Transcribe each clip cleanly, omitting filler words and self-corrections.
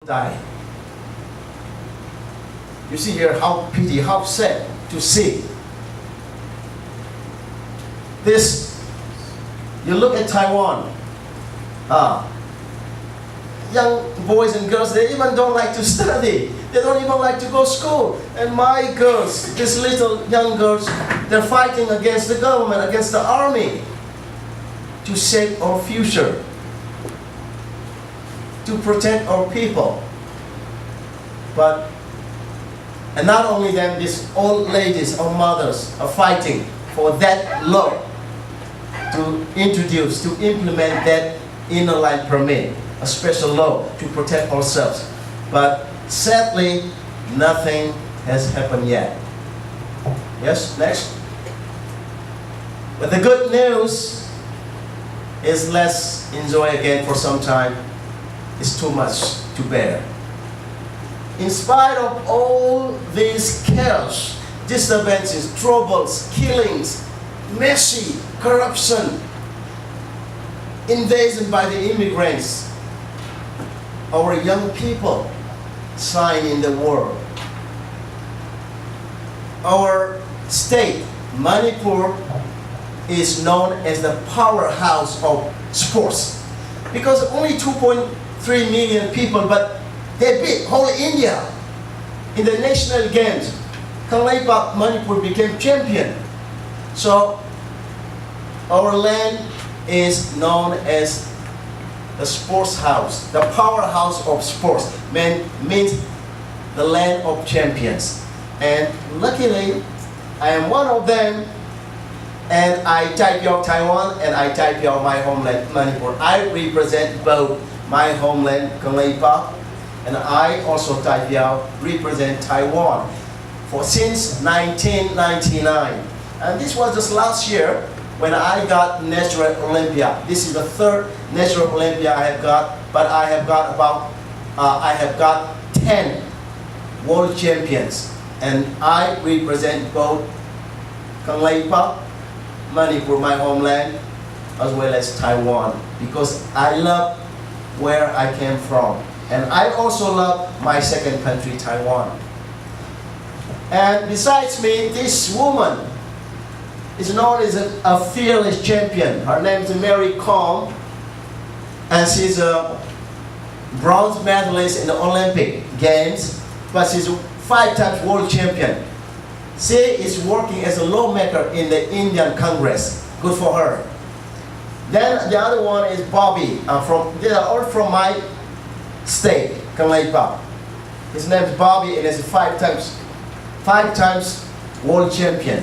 die. You see here how pity, how sad to see. This, you look at Taiwan, young boys and girls, they even don't like to study. They don't even like to go to school. And my girls, these little young girls, they're fighting against the government, against the army, to save our future, to protect our people. And not only them, these old ladies or mothers are fighting for that law to introduce, to implement that inner line permit, a special law to protect ourselves. But sadly, nothing has happened yet. Yes, next. But the good news is, let's enjoy again for some time. It's too much to bear. In spite of all these chaos, disturbances, troubles, killings, messy corruption, invasion by the immigrants, our young people shine in the world. Our state, Manipur, is known as the powerhouse of sports because only 2.3 million people, but they beat whole India in the national games. Kangleipak-Manipur became champion. So our land is known as the sports house, the powerhouse of sports, means the land of champions. And luckily, I am one of them, and I type your Taiwan and I type your my homeland, Manipur. I represent both my homeland, Kangleipak, and I also represent Taiwan since 1999. And this was just last year when I got Natural Olympia. This is the third Natural Olympia I have got, but I have got 10 world champions, and I represent both Kangleipak, Manipur, my homeland, as well as Taiwan, because I love where I came from. And I also love my second country, Taiwan. And besides me, this woman is known as a fearless champion. Her name is Mary Kong, and she's a bronze medalist in the Olympic Games, but she's a 5-time world champion. She is working as a lawmaker in the Indian Congress. Good for her. Then the other one is Bobby. They are all from my state, Kangleipak. His name is Bobby, and he's a 5 times world champion.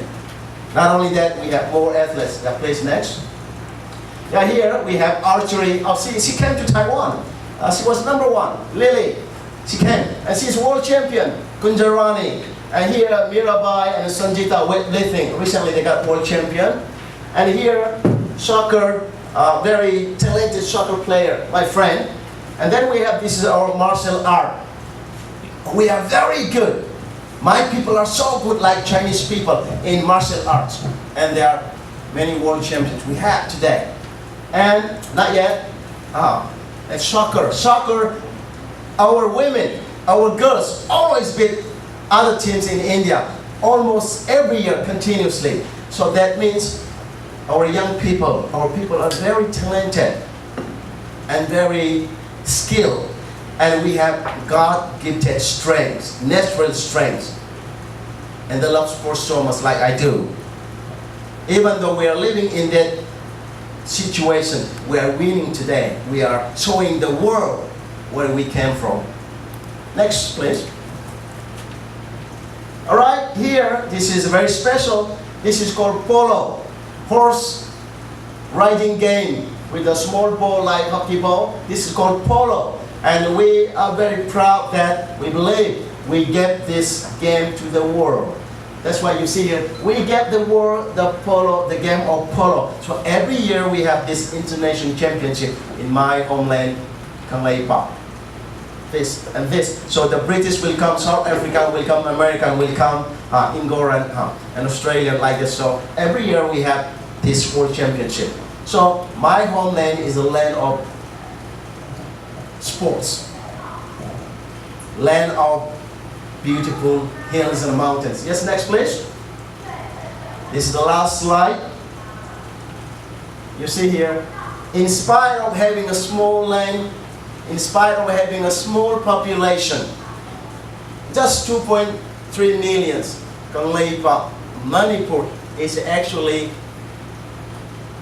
Not only that, we have more athletes that place next. Yeah, here we have archery. Oh, she came to Taiwan. She was #1, Lily. She came, and she's world champion, Kunjarani. And here, Mirabai and Sanjita weightlifting. Recently, they got world champion. And here, soccer, very talented soccer player, my friend. And then we have, this is our martial art. We are very good. My people are so good, like Chinese people in martial arts. And there are many world champions we have today. And not yet, that's soccer. Soccer, our women, our girls always beat other teams in India, almost every year continuously. So that means our young people, our people are very talented and very skilled. And we have God-gifted strengths, natural strengths. And they love sports so much like I do. Even though we are living in that situation, we are winning today. We are showing the world where we came from. Next, please. All right, here, this is very special. This is called polo, horse riding game with a small ball like hockey ball. This is called polo. And we are very proud that we believe we get this game to the world. That's why you see here, we get the world, the game of polo. So every year we have this international championship in my homeland, Kangleipak. This and this. So the British will come, South Africa will come, American will come, England and Australia like this. So every year we have this world championship. So my homeland is a land of sports. land of beautiful hills and mountains. Yes, next please. This is the last slide. You see here, in spite of having a small land, in spite of having a small population, just 2.3 million, Kangleipak-Manipur is actually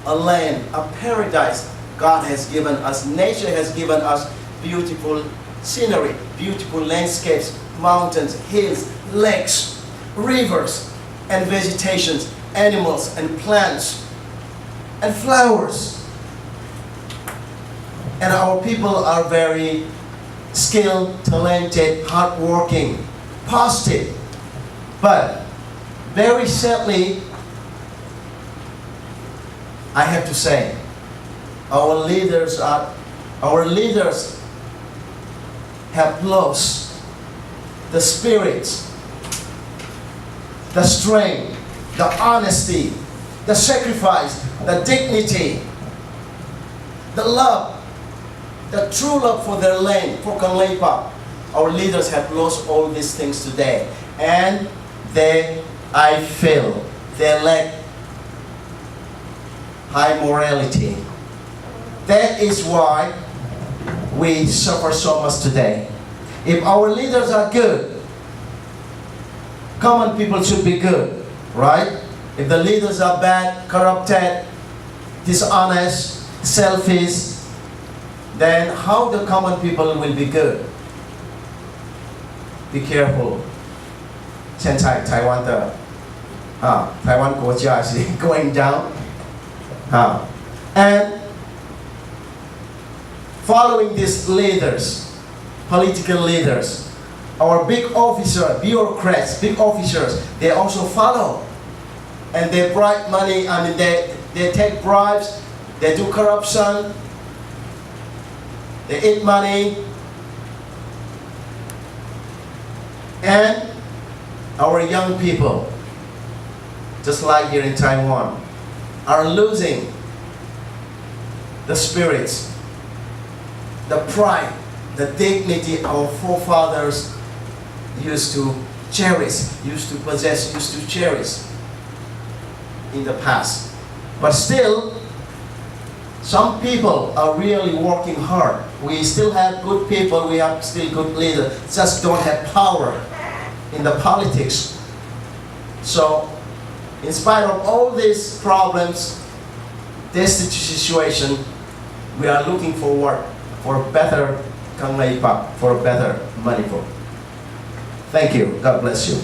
a land, a paradise God has given us. Nature has given us beautiful scenery, beautiful landscapes, mountains, hills, lakes, rivers, and vegetations, animals and plants, and flowers. And our people are very skilled, talented, hardworking, positive. But very sadly, I have to say, our leaders have lost the spirit, the strength, the honesty, the sacrifice, the dignity, the love, the true love for their land, for Kangleipak. Our leaders have lost all these things today, and I feel they lack high morality. That is why we suffer so much today. If our leaders are good, common people should be good, right? If the leaders are bad, corrupted, dishonest, selfish, then how the common people will be good? Be careful. 现在台湾的台湾国家 is going down. And following these leaders, political leaders, our big officers, bureaucrats, big officers, they also follow. And they bribe money, they take bribes, they do corruption, they eat money. And our young people, just like here in Taiwan, are losing the spirits, the pride, the dignity our forefathers used to cherish, used to possess, used to cherish in the past. But still, some people are really working hard. We still have good people, we have still good leaders, just don't have power in the politics. So, in spite of all these problems, this situation, we are looking forward for a better Kangleipak, for a better Manipur. Thank you. God bless you.